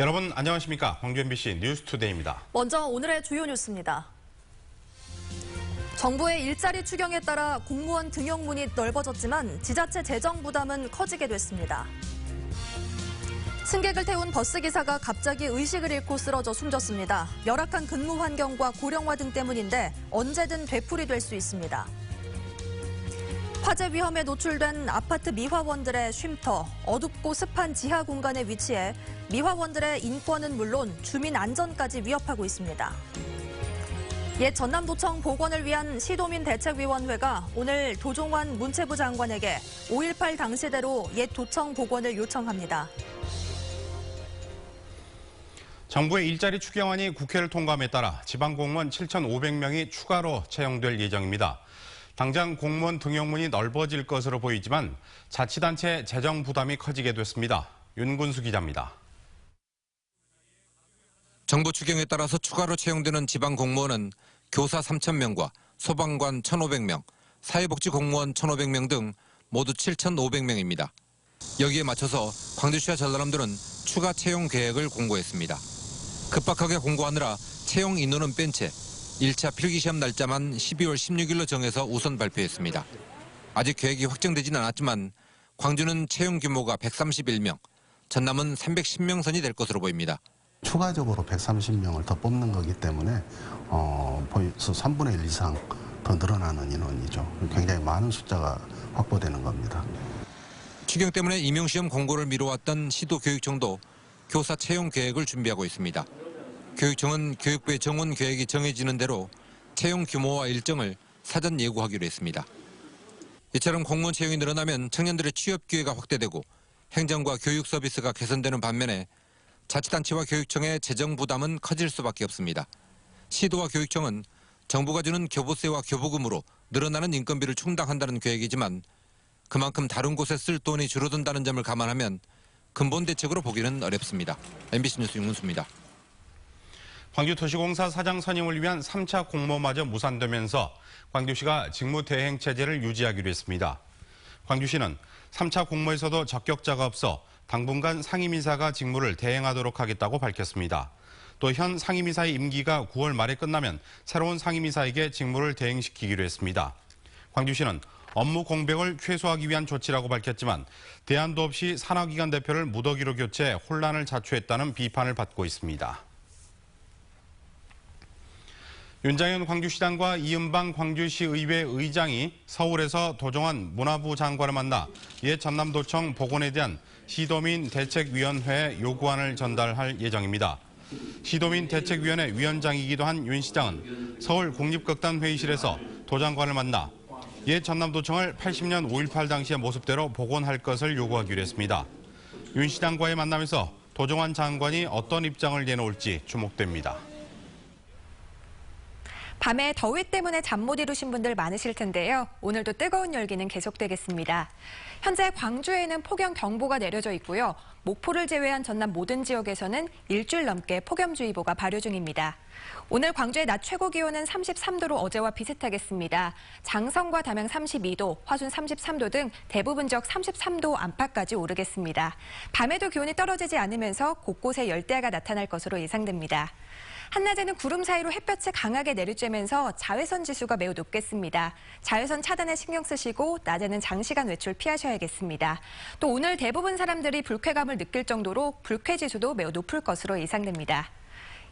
여러분 안녕하십니까? 광주 MBC 뉴스투데이입니다. 먼저 오늘의 주요 뉴스입니다. 정부의 일자리 추경에 따라 공무원 등용문이 넓어졌지만 지자체 재정 부담은 커지게 됐습니다. 승객을 태운 버스기사가 갑자기 의식을 잃고 쓰러져 숨졌습니다. 열악한 근무 환경과 고령화 등 때문인데 언제든 되풀이될 수 있습니다. 화재 위험에 노출된 아파트 미화원들의 쉼터, 어둡고 습한 지하 공간에 위치해 미화원들의 인권은 물론 주민 안전까지 위협하고 있습니다. 옛 전남도청 복원을 위한 시도민 대책위원회가 오늘 도종환 문체부 장관에게 5.18 당시대로 옛 도청 복원을 요청합니다. 정부의 일자리 추경안이 국회를 통과함에 따라 지방공무원 7,500명이 추가로 채용될 예정입니다. 당장 공무원 등용문이 넓어질 것으로 보이지만 자치단체 재정 부담이 커지게 됐습니다. 윤군수 기자입니다. 정부 추경에 따라서 추가로 채용되는 지방 공무원은 교사 3,000명과 소방관 1,500명, 사회복지공무원 1,500명 등 모두 7,500명입니다. 여기에 맞춰서 광주시와 전라남도는 추가 채용 계획을 공고했습니다. 급박하게 공고하느라 채용 인원은 뺀 채 1차 필기시험 날짜만 12월 16일로 정해서 우선 발표했습니다. 아직 계획이 확정되진 않았지만 광주는 채용 규모가 131명, 전남은 310명 선이 될 것으로 보입니다. 추가적으로 130명을 더 뽑는 거기 때문에 벌써 3분의 1 이상 더 늘어나는 인원이죠. 굉장히 많은 숫자가 확보되는 겁니다. 추경 때문에 임용시험 공고를 미뤄왔던 시도교육청도 교사 채용 계획을 준비하고 있습니다. 교육청은 교육부의 정원 계획이 정해지는 대로 채용 규모와 일정을 사전 예고하기로 했습니다. 이처럼 공무원 채용이 늘어나면 청년들의 취업 기회가 확대되고 행정과 교육 서비스가 개선되는 반면에 자치단체와 교육청의 재정 부담은 커질 수밖에 없습니다. 시도와 교육청은 정부가 주는 교부세와 교부금으로 늘어나는 인건비를 충당한다는 계획이지만 그만큼 다른 곳에 쓸 돈이 줄어든다는 점을 감안하면 근본 대책으로 보기는 어렵습니다. MBC 뉴스 윤문수입니다. 광주도시공사 사장 선임을 위한 3차 공모마저 무산되면서 광주시가 직무대행체제를 유지하기로 했습니다. 광주시는 3차 공모에서도 적격자가 없어 당분간 상임이사가 직무를 대행하도록 하겠다고 밝혔습니다. 또 현 상임이사의 임기가 9월 말에 끝나면 새로운 상임이사에게 직무를 대행시키기로 했습니다. 광주시는 업무 공백을 최소화하기 위한 조치라고 밝혔지만 대안도 없이 산하기관 대표를 무더기로 교체, 혼란을 자초했다는 비판을 받고 있습니다. 윤장현 광주시장과 이은방 광주시의회 의장이 서울에서 도종환 문화부 장관을 만나 옛 전남도청 복원에 대한 시도민 대책위원회에 요구안을 전달할 예정입니다. 시도민 대책위원회 위원장이기도 한 윤 시장은 서울 국립극단 회의실에서 도 장관을 만나 옛 전남도청을 80년 5.18 당시의 모습대로 복원할 것을 요구하기로 했습니다. 윤 시장과의 만남에서 도종환 장관이 어떤 입장을 내놓을지 주목됩니다. 밤에 더위 때문에 잠 못 이루신 분들 많으실 텐데요. 오늘도 뜨거운 열기는 계속되겠습니다. 현재 광주에는 폭염경보가 내려져 있고요. 목포를 제외한 전남 모든 지역에서는 일주일 넘게 폭염주의보가 발효 중입니다. 오늘 광주의 낮 최고 기온은 33도로 어제와 비슷하겠습니다. 장성과 담양 32도, 화순 33도 등 대부분 지역 33도 안팎까지 오르겠습니다. 밤에도 기온이 떨어지지 않으면서 곳곳에 열대야가 나타날 것으로 예상됩니다. 한낮에는 구름 사이로 햇볕이 강하게 내리쬐면서 자외선 지수가 매우 높겠습니다. 자외선 차단에 신경 쓰시고 낮에는 장시간 외출 피하셔야겠습니다. 또 오늘 대부분 사람들이 불쾌감을 느낄 정도로 불쾌 지수도 매우 높을 것으로 예상됩니다.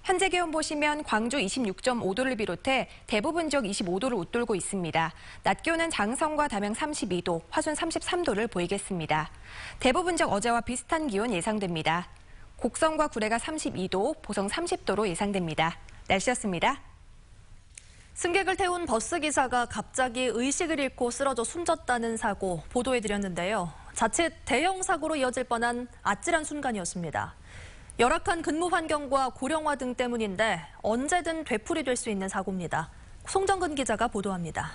현재 기온 보시면 광주 26.5도를 비롯해 대부분 지역 25도를 웃돌고 있습니다. 낮 기온은 장성과 담양 32도, 화순 33도를 보이겠습니다. 대부분 지역 어제와 비슷한 기온 예상됩니다. 곡성과 구례가 32도, 보성 30도로 예상됩니다. 날씨였습니다. 승객을 태운 버스기사가 갑자기 의식을 잃고 쓰러져 숨졌다는 사고 보도해드렸는데요. 자칫 대형 사고로 이어질 뻔한 아찔한 순간이었습니다. 열악한 근무 환경과 고령화 등 때문인데 언제든 되풀이될 수 있는 사고입니다. 송정근 기자가 보도합니다.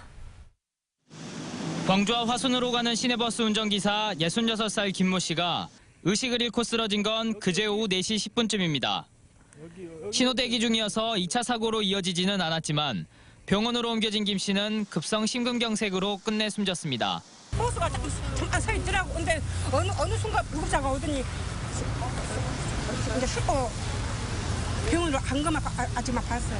광주와 화순으로 가는 시내버스 운전기사 66살 김모 씨가 의식을 잃고 쓰러진 건 그제 오후 4시 10분쯤입니다. 신호대기 중이어서 2차 사고로 이어지지는 않았지만 병원으로 옮겨진 김 씨는 급성 심근경색으로 끝내 숨졌습니다. 버스가 잠깐 서 있더라고. 근데 어느 순간 구급차가 오더니 그래서 이제 싣고 병원으로 간 것만 아줌마 봤어요.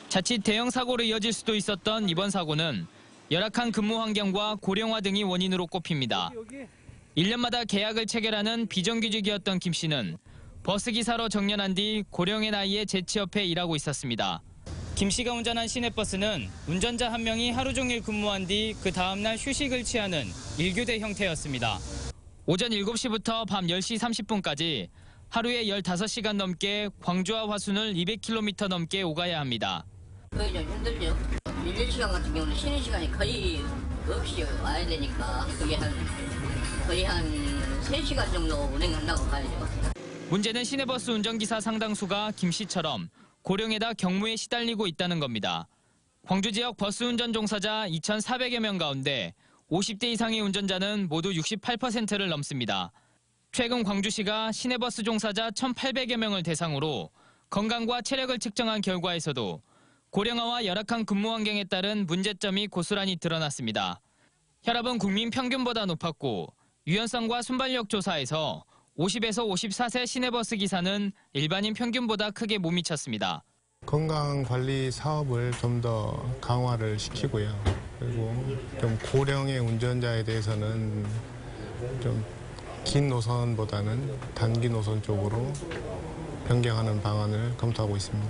자칫 대형 사고로 이어질 수도 있었던 이번 사고는 열악한 근무 환경과 고령화 등이 원인으로 꼽힙니다. 1년마다 계약을 체결하는 비정규직이었던 김 씨는 버스기사로 정년한 뒤 고령의 나이에 재취업해 일하고 있었습니다. 김 씨가 운전한 시내버스는 운전자 한 명이 하루 종일 근무한 뒤 그 다음날 휴식을 취하는 일교대 형태였습니다. 오전 7시부터 밤 10시 30분까지 하루에 15시간 넘게 광주와 화순을 200km 넘게 오가야 합니다. 그게 좀 힘들죠. 1시간 같은 경우는 쉬는 시간이 거의 없이 와야 되니까 그게 거의 한 3시간 정도 운행한다고 봐야죠. 문제는 시내버스 운전기사 상당수가 김 씨처럼 고령에다 경무에 시달리고 있다는 겁니다. 광주 지역 버스 운전 종사자 2,400여 명 가운데 50대 이상의 운전자는 모두 68%를 넘습니다. 최근 광주시가 시내버스 종사자 1,800여 명을 대상으로 건강과 체력을 측정한 결과에서도 고령화와 열악한 근무 환경에 따른 문제점이 고스란히 드러났습니다. 혈압은 국민 평균보다 높았고 유연성과 순발력 조사에서 50에서 54세 시내버스 기사는 일반인 평균보다 크게 못 미쳤습니다. 건강관리 사업을 좀 더 강화를 시키고요. 그리고 좀 고령의 운전자에 대해서는 좀 긴 노선보다는 단기 노선 쪽으로 변경하는 방안을 검토하고 있습니다.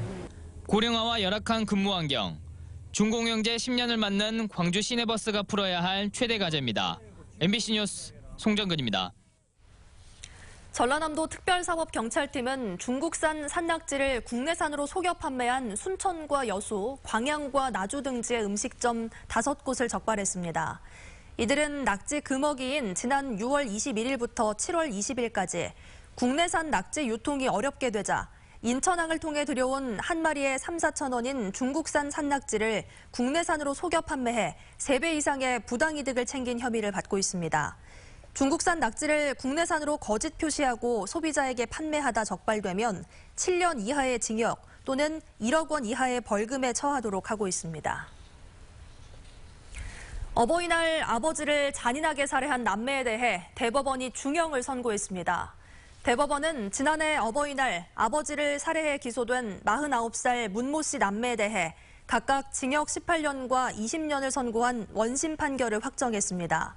고령화와 열악한 근무 환경, 준공영제 10년을 맞는 광주 시내버스가 풀어야 할 최대 과제입니다. MBC 뉴스 송정근입니다. 전라남도 특별사법경찰팀은 중국산 산낙지를 국내산으로 속여 판매한 순천과 여수, 광양과 나주 등지의 음식점 5곳을 적발했습니다. 이들은 낙지 금어기인 지난 6월 21일부터 7월 20일까지 국내산 낙지 유통이 어렵게 되자 인천항을 통해 들여온 한 마리에 3, 4천 원인 중국산 산낙지를 국내산으로 속여 판매해 3배 이상의 부당이득을 챙긴 혐의를 받고 있습니다. 중국산 낙지를 국내산으로 거짓 표시하고 소비자에게 판매하다 적발되면 7년 이하의 징역 또는 1억 원 이하의 벌금에 처하도록 하고 있습니다. 어버이날 아버지를 잔인하게 살해한 남매에 대해 대법원이 중형을 선고했습니다. 대법원은 지난해 어버이날 아버지를 살해해 기소된 49살 문모 씨 남매에 대해 각각 징역 18년과 20년을 선고한 원심 판결을 확정했습니다.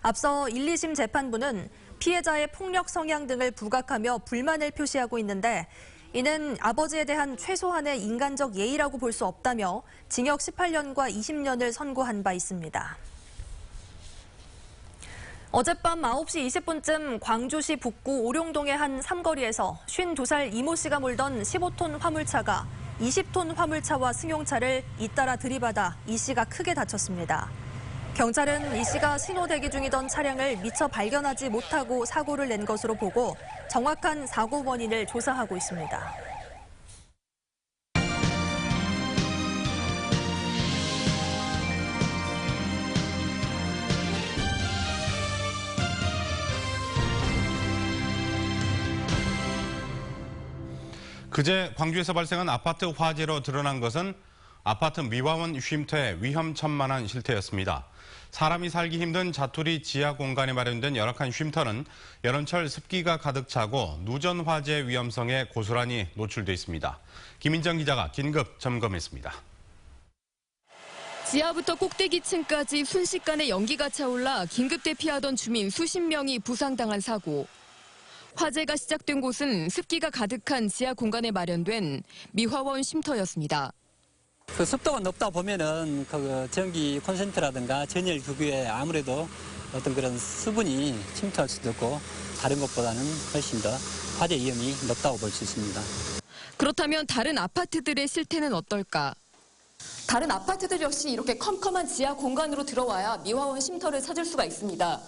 앞서 1, 2심 재판부는 피해자의 폭력 성향 등을 부각하며 불만을 표시하고 있는데 이는 아버지에 대한 최소한의 인간적 예의라고 볼 수 없다며 징역 18년과 20년을 선고한 바 있습니다. 어젯밤 9시 20분쯤 광주시 북구 오룡동의 한 삼거리에서 52살 이모 씨가 몰던 15톤 화물차가 20톤 화물차와 승용차를 잇따라 들이받아 이 씨가 크게 다쳤습니다. 경찰은 이 씨가 신호 대기 중이던 차량을 미처 발견하지 못하고 사고를 낸 것으로 보고 정확한 사고 원인을 조사하고 있습니다. 그제 광주에서 발생한 아파트 화재로 드러난 것은 아파트 미화원 쉼터의 위험천만한 실태였습니다. 사람이 살기 힘든 자투리 지하 공간에 마련된 열악한 쉼터는 여름철 습기가 가득 차고 누전 화재 위험성에 고스란히 노출돼 있습니다. 김인정 기자가 긴급 점검했습니다. 지하부터 꼭대기층까지 순식간에 연기가 차올라 긴급 대피하던 주민 수십 명이 부상당한 사고. 화재가 시작된 곳은 습기가 가득한 지하 공간에 마련된 미화원 쉼터였습니다. 그 습도가 높다 보면은 그 전기 콘센트라든가 전열 기구에 아무래도 어떤 그런 수분이 침투할 수도 있고 다른 것보다는 훨씬 더 화재 위험이 높다고 볼 수 있습니다. 그렇다면 다른 아파트들의 실태는 어떨까? 다른 아파트들 역시 이렇게 컴컴한 지하 공간으로 들어와야 미화원 쉼터를 찾을 수가 있습니다.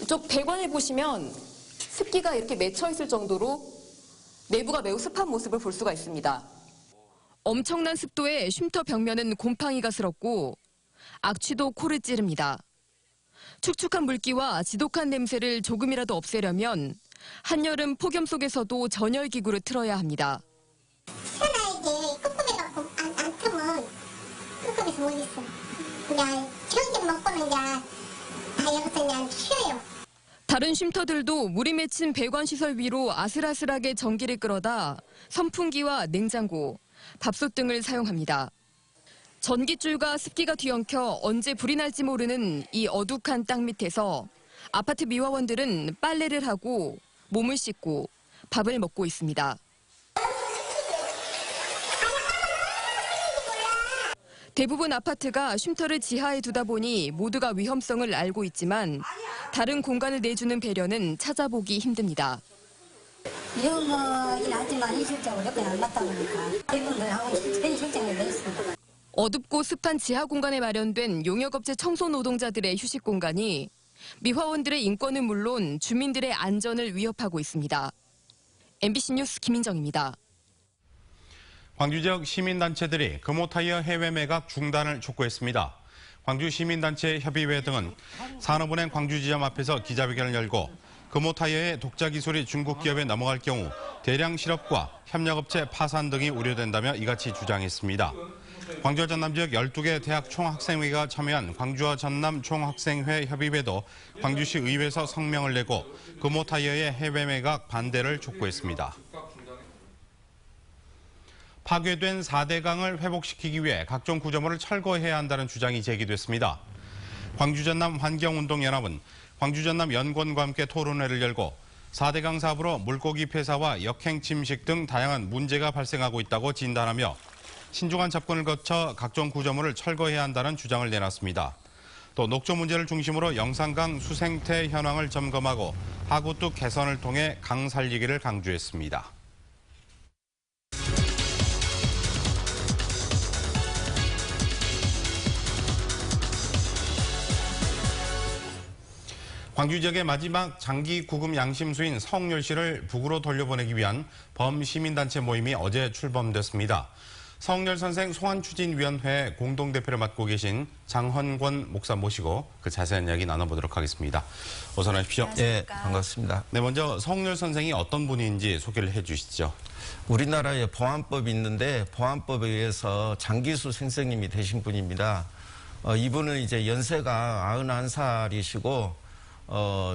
이쪽 배관을 보시면 습기가 이렇게 맺혀 있을 정도로 내부가 매우 습한 모습을 볼 수가 있습니다. 엄청난 습도에 쉼터 벽면은 곰팡이가 슬었고 악취도 코를 찌릅니다. 축축한 물기와 지독한 냄새를 조금이라도 없애려면 한여름 폭염 속에서도 전열기구를 틀어야 합니다. 시원하게 꿉꿉해갖고 안 틀면 꿉꿉해서 못 있어. 그냥 전기 먹고는 그냥 다 여기서 그냥 쉬어요. 다른 쉼터들도 물이 맺힌 배관시설 위로 아슬아슬하게 전기를 끌어다 선풍기와 냉장고, 밥솥 등을 사용합니다. 전기줄과 습기가 뒤엉켜 언제 불이 날지 모르는 이 어둑한 땅 밑에서 아파트 미화원들은 빨래를 하고 몸을 씻고 밥을 먹고 있습니다. 대부분 아파트가 쉼터를 지하에 두다 보니 모두가 위험성을 알고 있지만 다른 공간을 내주는 배려는 찾아보기 힘듭니다. 위험하긴 하지만 현실적으로 여건이 안 맞다 보니까 이분들하고 전 실정을 내있습니다. 어둡고 습한 지하 공간에 마련된 용역업체 청소 노동자들의 휴식 공간이 미화원들의 인권은 물론 주민들의 안전을 위협하고 있습니다. MBC 뉴스 김인정입니다. 광주 지역 시민단체들이 금호타이어 해외 매각 중단을 촉구했습니다. 광주 시민단체 협의회 등은 산업은행 광주지점 앞에서 기자회견을 열고 금호타이어의 독자 기술이 중국 기업에 넘어갈 경우 대량 실업과 협력업체 파산 등이 우려된다며 이같이 주장했습니다. 광주와 전남 지역 12개 대학 총학생회가 참여한 광주와 전남 총학생회 협의회도 광주시 의회에서 성명을 내고 금호타이어의 해외 매각 반대를 촉구했습니다. 파괴된 4대강을 회복시키기 위해 각종 구조물을 철거해야 한다는 주장이 제기됐습니다. 광주 전남 환경운동연합은 광주 전남 연구원과 함께 토론회를 열고 4대강 사업으로 물고기 폐사와 역행 침식 등 다양한 문제가 발생하고 있다고 진단하며 신중한 접근을 거쳐 각종 구조물을 철거해야 한다는 주장을 내놨습니다. 또 녹조 문제를 중심으로 영산강 수생태 현황을 점검하고 하구뚝 개선을 통해 강 살리기를 강조했습니다. 광주 지역의 마지막 장기 구금 양심수인 서홍렬 씨를 북으로 돌려보내기 위한 범시민단체 모임이 어제 출범됐습니다. 서홍렬 선생 소환추진위원회 공동대표를 맡고 계신 장헌권 목사 모시고 그 자세한 이야기 나눠보도록 하겠습니다. 어서 나십시오. 네, 반갑습니다. 네, 먼저 서홍렬 선생이 어떤 분인지 소개를 해주시죠. 우리나라에 보안법이 있는데 보안법에 의해서 장기수 선생님이 되신 분입니다. 이분은 이제 연세가 91살이시고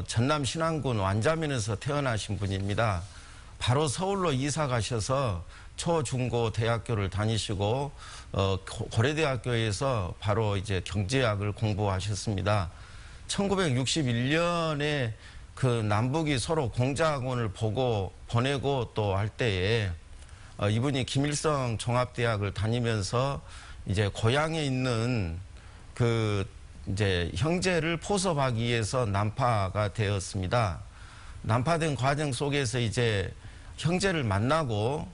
전남 신안군 완자면에서 태어나신 분입니다. 바로 서울로 이사 가셔서 초, 중, 고 대학교를 다니시고 고려대학교에서 바로 이제 경제학을 공부하셨습니다. 1961년에 그 남북이 서로 공자학원을 보내고 또 할 때에 이분이 김일성 종합대학을 다니면서 이제 고향에 있는 그 이제 형제를 포섭하기 위해서 난파가 되었습니다. 난파된 과정 속에서 이제 형제를 만나고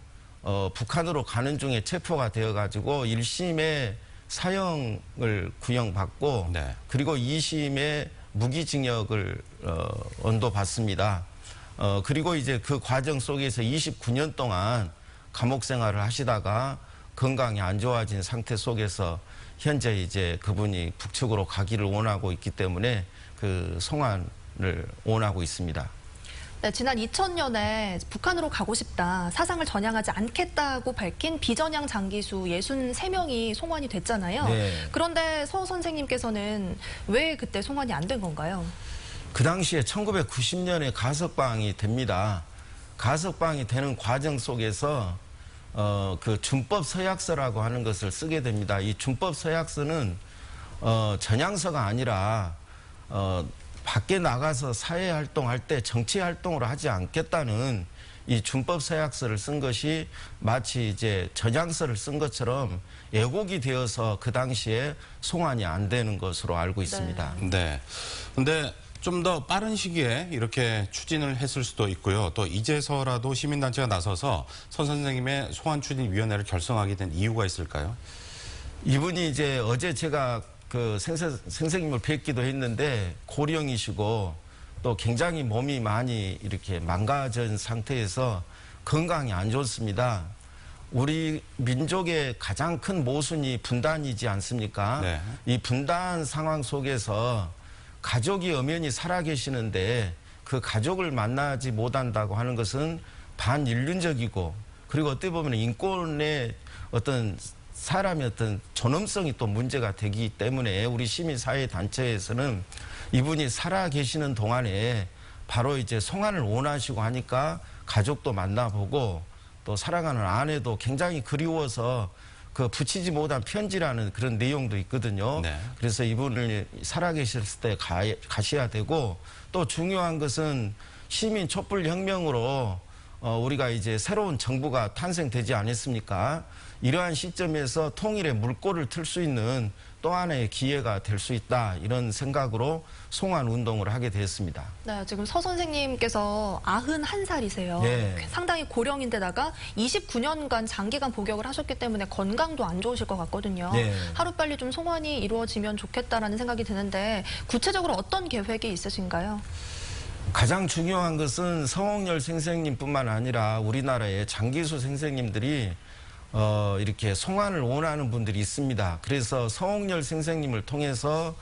북한으로 가는 중에 체포가 되어가지고 1심에 사형을 구형받고 네. 그리고 2심에 무기징역을 언도받습니다. 그리고 이제 그 과정 속에서 29년 동안 감옥 생활을 하시다가 건강이 안 좋아진 상태 속에서 현재 이제 그분이 북측으로 가기를 원하고 있기 때문에 그 송환을 원하고 있습니다. 네, 지난 2000년에 북한으로 가고 싶다, 사상을 전향하지 않겠다고 밝힌 비전향 장기수 63명이 송환이 됐잖아요. 네. 그런데 서 선생님께서는 왜 그때 송환이 안 된 건가요? 그 당시에 1990년에 가석방이 됩니다. 가석방이 되는 과정 속에서 그 준법 서약서라고 하는 것을 쓰게 됩니다. 이 준법 서약서는 전향서가 아니라 밖에 나가서 사회 활동할 때 정치 활동을 하지 않겠다는 이 준법 서약서를 쓴 것이 마치 이제 전향서를 쓴 것처럼 왜곡이 되어서 그 당시에 송환이 안 되는 것으로 알고 있습니다. 네. 근데 좀 더 빠른 시기에 이렇게 추진을 했을 수도 있고요. 또 이제서라도 시민단체가 나서서 서 선생님의 소환추진위원회를 결성하게 된 이유가 있을까요? 이분이 이제 어제 제가 그 선생님을 뵙기도 했는데 고령이시고 또 굉장히 몸이 많이 이렇게 망가진 상태에서 건강이 안 좋습니다. 우리 민족의 가장 큰 모순이 분단이지 않습니까? 네. 이 분단 상황 속에서 가족이 엄연히 살아계시는데 그 가족을 만나지 못한다고 하는 것은 반인륜적이고 그리고 어떻게 보면 인권의 어떤 사람의 어떤 존엄성이 또 문제가 되기 때문에 우리 시민사회 단체에서는 이분이 살아계시는 동안에 바로 이제 송환을 원하시고 하니까 가족도 만나보고 또 사랑하는 아내도 굉장히 그리워서 그 붙이지 못한 편지라는 그런 내용도 있거든요. 네. 그래서 이분을 살아계셨을 때 가셔야 되고, 또 중요한 것은 시민 촛불 혁명으로 우리가 이제 새로운 정부가 탄생되지 않았습니까? 이러한 시점에서 통일의 물꼬를 틀 수 있는 또 하나의 기회가 될 수 있다, 이런 생각으로 송환 운동을 하게 됐습니다. 네, 지금 서 선생님께서 91살이세요. 네. 상당히 고령인데다가 29년간 장기간 복역을 하셨기 때문에 건강도 안 좋으실 것 같거든요. 네. 하루빨리 좀 송환이 이루어지면 좋겠다라는 생각이 드는데 구체적으로 어떤 계획이 있으신가요? 가장 중요한 것은 서홍열 선생님뿐만 아니라 우리나라의 장기수 선생님들이 이렇게 송환을 원하는 분들이 있습니다. 그래서 서홍열 선생님을 통해서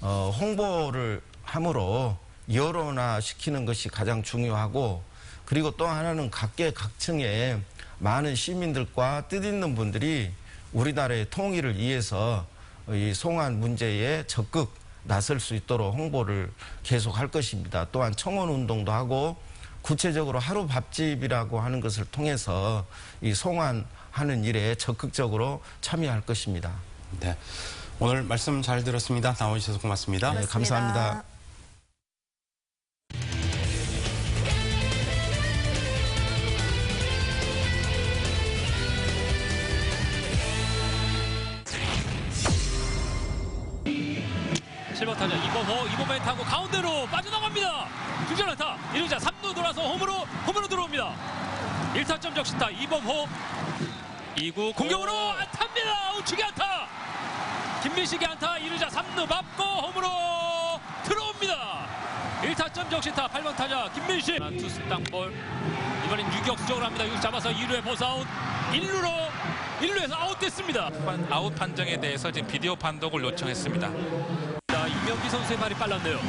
홍보를 함으로 여론화시키는 것이 가장 중요하고, 그리고 또 하나는 각계각층의 많은 시민들과 뜻있는 분들이 우리나라의 통일을 위해서 이 송환 문제에 적극 나설 수 있도록 홍보를 계속할 것입니다. 또한 청원운동도 하고, 구체적으로 하루 밥집이라고 하는 것을 통해서 이 송환하는 일에 적극적으로 참여할 것입니다. 네, 오늘 말씀 잘 들었습니다. 나와주셔서 고맙습니다. 네, 감사합니다. 실버 타자 이범호에 타고 가운데로 빠져나갑니다. 주전 안타. 1루자 3루 돌아서 홈으로 들어옵니다. 1타점 적시타 이범호. 2구 공격으로 안타입니다. 우측에 안타. 김민식의 안타. 2루자 3루 맞고 홈으로 들어옵니다. 1타점 적시타. 8번 타자 김민식. 투수 땅볼. 이번엔 유격수 쪽으로 합니다. 유격 잡아서 2루에 보스아웃. 1루에서 아웃됐습니다. 아웃 판정에 대해서 지금 비디오 판독을 요청했습니다. 이명기 선수의 발이 빨랐네요.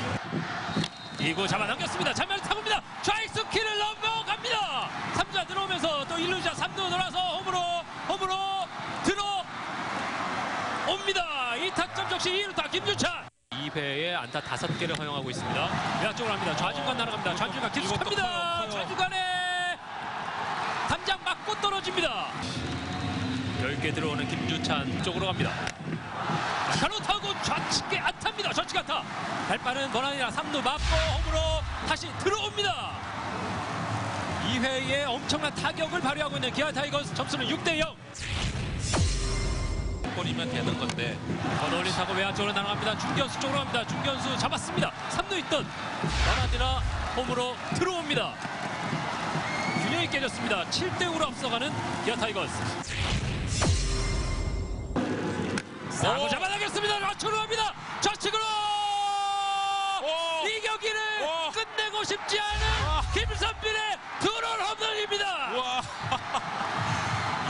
2구 잡아당겼습니다. 전면 타구입니다. 좌익수 키를 넘어갑니다. 3자 들어오면서 또 1루자 3루 돌아서 홈으로 들어옵니다. 2타점 적시 2루타 김주찬. 2회에 안타 5개를 허용하고 있습니다. 외야 쪽으로 합니다. 좌중간 날아갑니다. 좌중간 깊숙합니다. 좌중간에 담장 맞고 떨어집니다. 10개 들어오는 김주찬 쪽으로 갑니다. 가로 타고 좌측에 안타입니다. 좌측 안타. 발빠른 권한이라 3루 맞고 홈으로 다시 들어옵니다. 2회에 엄청난 타격을 발휘하고 있는 기아 타이거스. 점수는 6대0. 골이면 되는 건데. 더 올린 타고 외야 쪽으로 날아갑니다. 중견수 쪽으로 갑니다. 중견수 잡았습니다. 3루 있던 권한이라 홈으로 들어옵니다. 균형이 깨졌습니다. 7대5로 앞서가는 기아 타이거스. 사구 잡아당겼습니다. 좌측으로 갑니다. 좌측으로 이 경기를 끝내고 싶지 않은 김선빈의 드론 홈런입니다. 와,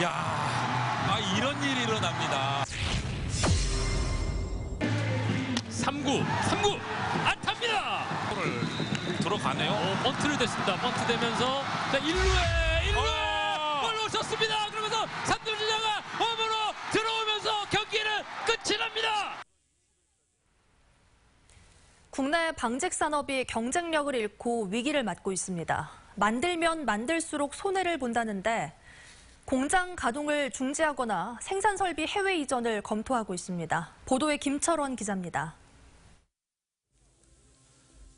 야, 이런 일이 일어납니다. 3구 안타입니다. 볼을 들어가네요. 번트를 됐습니다. 번트 되면서 자 1루에 볼 놓쳤습니다. 그러면서 3루 주자가 홈으로 들어오면서 경기는 끝이 납니다. 국내 방직 산업이 경쟁력을 잃고 위기를 맞고 있습니다. 만들면 만들수록 손해를 본다는데 공장 가동을 중지하거나 생산 설비 해외 이전을 검토하고 있습니다. 보도에 김철원 기자입니다.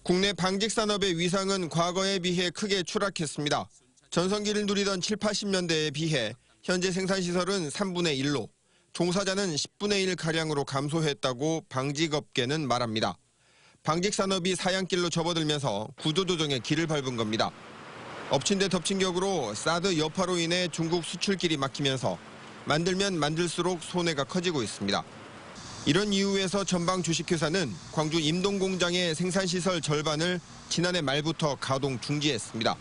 국내 방직 산업의 위상은 과거에 비해 크게 추락했습니다. 전성기를 누리던 7, 80년대에 비해 현재 생산시설은 3분의 1로, 종사자는 10분의 1가량으로 감소했다고 방직업계는 말합니다. 방직산업이 사양길로 접어들면서 구조조정의 길을 밟은 겁니다. 엎친 데 덮친 격으로 사드 여파로 인해 중국 수출길이 막히면서 만들면 만들수록 손해가 커지고 있습니다. 이런 이유에서 전방 주식회사는 광주 임동공장의 생산시설 절반을 지난해 말부터 가동 중지했습니다.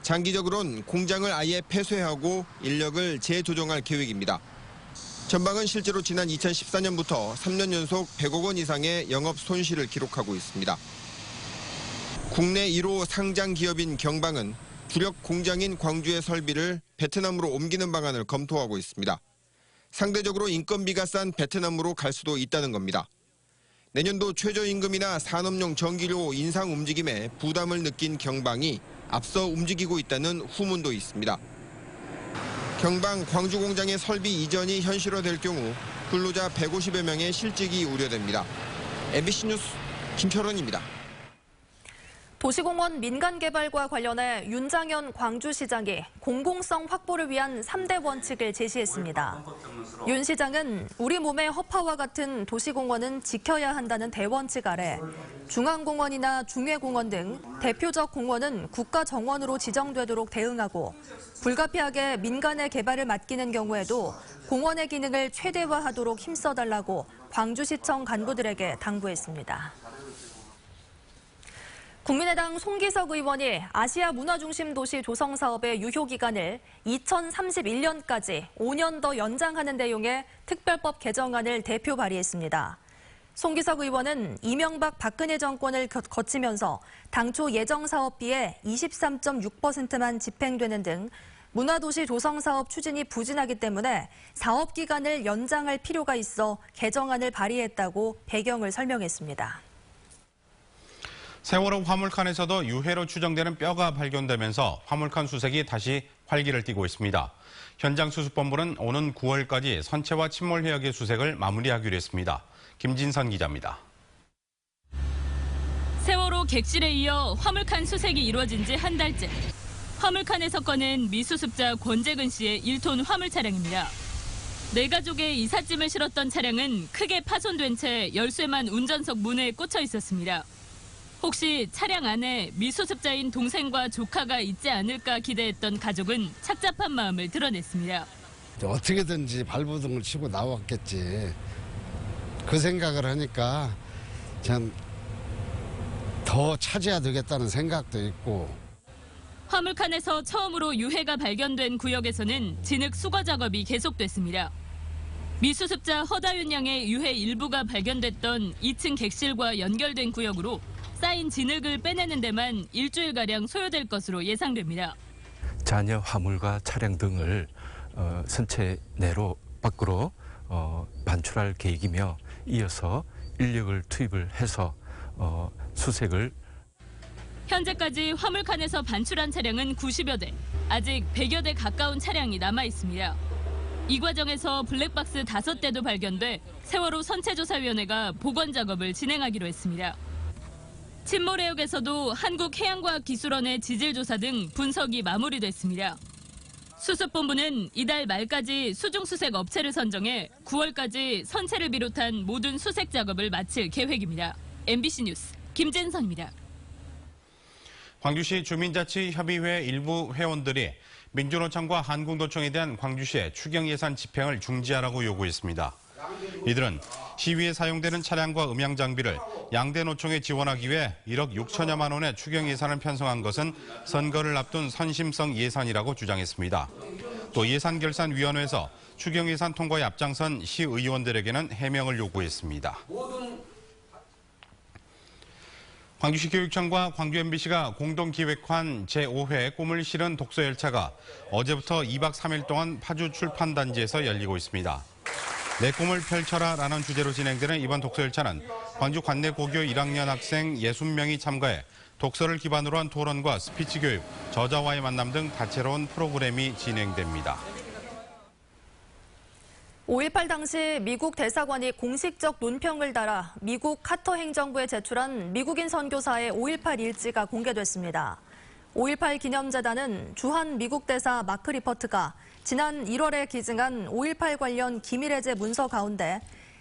장기적으로는 공장을 아예 폐쇄하고 인력을 재조정할 계획입니다. 전방은 실제로 지난 2014년부터 3년 연속 100억 원 이상의 영업 손실을 기록하고 있습니다. 국내 1호 상장 기업인 경방은 주력 공장인 광주의 설비를 베트남으로 옮기는 방안을 검토하고 있습니다. 상대적으로 인건비가 싼 베트남으로 갈 수도 있다는 겁니다. 내년도 최저임금이나 산업용 전기료 인상 움직임에 부담을 느낀 경방이 앞서 움직이고 있다는 후문도 있습니다. 경방 광주 공장의 설비 이전이 현실화될 경우 근로자 150여 명의 실직이 우려됩니다. MBC 뉴스 김철원입니다. 도시공원 민간개발과 관련해 윤장현 광주시장이 공공성 확보를 위한 3대 원칙을 제시했습니다. 윤 시장은 우리 몸의 허파와 같은 도시공원은 지켜야 한다는 대원칙 아래 중앙공원이나 중회공원 등 대표적 공원은 국가정원으로 지정되도록 대응하고 불가피하게 민간의 개발을 맡기는 경우에도 공원의 기능을 최대화하도록 힘써달라고 광주시청 간부들에게 당부했습니다. 국민의당 송기석 의원이 아시아 문화중심 도시 조성 사업의 유효 기간을 2031년까지 5년 더 연장하는 내용의 특별법 개정안을 대표 발의했습니다. 송기석 의원은 이명박 박근혜 정권을 거치면서 당초 예정 사업비의 23.6%만 집행되는 등 문화도시 조성 사업 추진이 부진하기 때문에 사업 기간을 연장할 필요가 있어 개정안을 발의했다고 배경을 설명했습니다. 세월호 화물칸에서도 유해로 추정되는 뼈가 발견되면서 화물칸 수색이 다시 활기를 띠고 있습니다. 현장 수습본부는 오는 9월까지 선체와 침몰 해역의 수색을 마무리하기로 했습니다. 김진선 기자입니다. 세월호 객실에 이어 화물칸 수색이 이루어진 지 한 달째. 화물칸에서 꺼낸 미수습자 권재근 씨의 1톤 화물 차량입니다. 네 가족의 이삿짐을 실었던 차량은 크게 파손된 채 열쇠만 운전석 문에 꽂혀 있었습니다. 혹시 차량 안에 미수습자인 동생과 조카가 있지 않을까 기대했던 가족은 착잡한 마음을 드러냈습니다. 어떻게든지 발버둥을 치고 나왔겠지. 그 생각을 하니까 참 더 찾아야 되겠다는 생각도 있고. 화물칸에서 처음으로 유해가 발견된 구역에서는 진흙 수거 작업이 계속됐습니다. 미수습자 허다윤 양의 유해 일부가 발견됐던 2층 객실과 연결된 구역으로 쌓인 진흙을 빼내는 데만 일주일가량 소요될 것으로 예상됩니다. 잔여 화물과 차량 등을 선체 내로 밖으로 반출할 계획이며 이어서 인력을 투입을 해서 수색을. 현재까지 화물칸에서 반출한 차량은 90여 대, 아직 100여 대 가까운 차량이 남아 있습니다. 이 과정에서 블랙박스 5대도 발견돼 세월호 선체조사위원회가 복원 작업을 진행하기로 했습니다. 침몰 해역에서도 한국해양과학기술원의 지질조사 등 분석이 마무리됐습니다. 수습본부는 이달 말까지 수중수색 업체를 선정해 9월까지 선체를 비롯한 모든 수색 작업을 마칠 계획입니다. MBC 뉴스 김진선입니다. 광주시 주민자치협의회 일부 회원들이 민주노총과 한국노총에 대한 광주시의 추경예산 집행을 중지하라고 요구했습니다. 이들은 시위에 사용되는 차량과 음향 장비를 양대 노총에 지원하기 위해 1억 6천여만 원의 추경 예산을 편성한 것은 선거를 앞둔 선심성 예산이라고 주장했습니다. 또 예산결산위원회에서 추경 예산 통과에 앞장선 시의원들에게는 해명을 요구했습니다. 광주시 교육청과 광주 MBC가 공동 기획한 제5회 꿈을 실은 독서 열차가 어제부터 2박 3일 동안 파주 출판단지에서 열리고 있습니다. 내 꿈을 펼쳐라라는 주제로 진행되는 이번 독서 열차는 광주 관내고교 1학년 학생 60명이 참가해 독서를 기반으로 한 토론과 스피치 교육, 저자와의 만남 등 다채로운 프로그램이 진행됩니다. 5.18 당시 미국 대사관이 공식적 논평을 달아 미국 카터 행정부에 제출한 미국인 선교사의 5.18 일지가 공개됐습니다. 5.18 기념재단은 주한 미국 대사 마크 리퍼트가 지난 1월에 기증한 5.18 관련 기밀해제 문서 가운데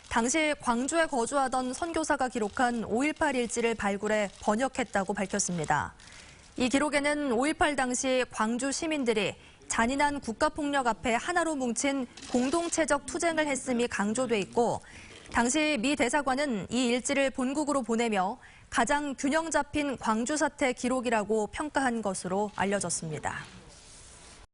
당시 광주에 거주하던 선교사가 기록한 5.18 일지를 발굴해 번역했다고 밝혔습니다. 이 기록에는 5.18 당시 광주 시민들이 잔인한 국가폭력 앞에 하나로 뭉친 공동체적 투쟁을 했음이 강조돼 있고 당시 미 대사관은 이 일지를 본국으로 보내며 가장 균형 잡힌 광주 사태 기록이라고 평가한 것으로 알려졌습니다.